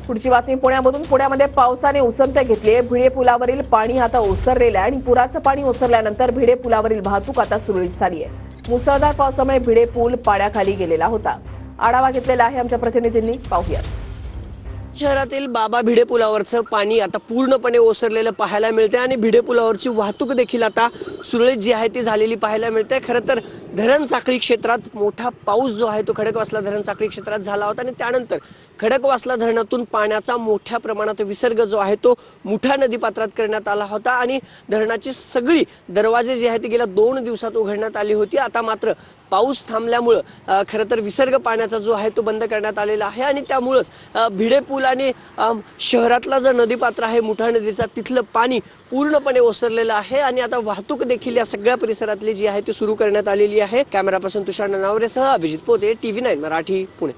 पुढची बातमी पुण्यामधून। पुण्यामध्ये पावसाने उसंत घेतली आहे। भिडे पुलावरील पाणी आता ओसरलेलं आहे आणि पुराचं पाणी ओसरल्यानंतर भिडे पुलावरील वाहतूक आता सुरळीत झाली आहे। मुसळधार पावसामुळे भिडे पूल पाण्याखाली गेलेला होता। आढावा घेतलेला आहे आमच्या प्रतिनिधींनी, पाहूयात। शहरातील बाबा भिडे पुलावरचं पाणी आता पूर्णपणे ओसरलेलं पाहायला मिळते आणि भिडे पुलावरची वाहतूक देखील आता सुरळीत जी आहे ती झालेली पाहायला मिळते। खरं तर धरण साखळी क्षेत्रात मोठा पाऊस जो आहे तो खडकवासला धरण साखळी क्षेत्रात झाला होता आणि त्यानंतर खडकवासला धरणातून पाण्याचा मोठ्या प्रमाणात विसर्ग जो आहे तो मुठा नदीपात्रात करण्यात आला होता आणि धरणाची सगळी दरवाजे जे आहेत ते गेल्या 2 दिवसात उघडण्यात आली होती। आता मात्र पाऊस थांबल्यामुळे खरं तर विसर्ग पाण्याचा जो आहे तो बंद करण्यात आलेला आहे आणि त्यामुळेच भिडे पूल आणि शहरातला जो नदीपात्र आहे मुठा नदीचा तिथलं पाणी पूर्णपणे ओसरलेलं आहे आणि आता वाहतूक देखील या सगळ्या परिसरातली जी आहे ती सुरू करण्यात आलेली आहे। कॅमेरा पर्सन तुषार ननावरेसह अभिजित पोते, TV9 मराठी, पुणे।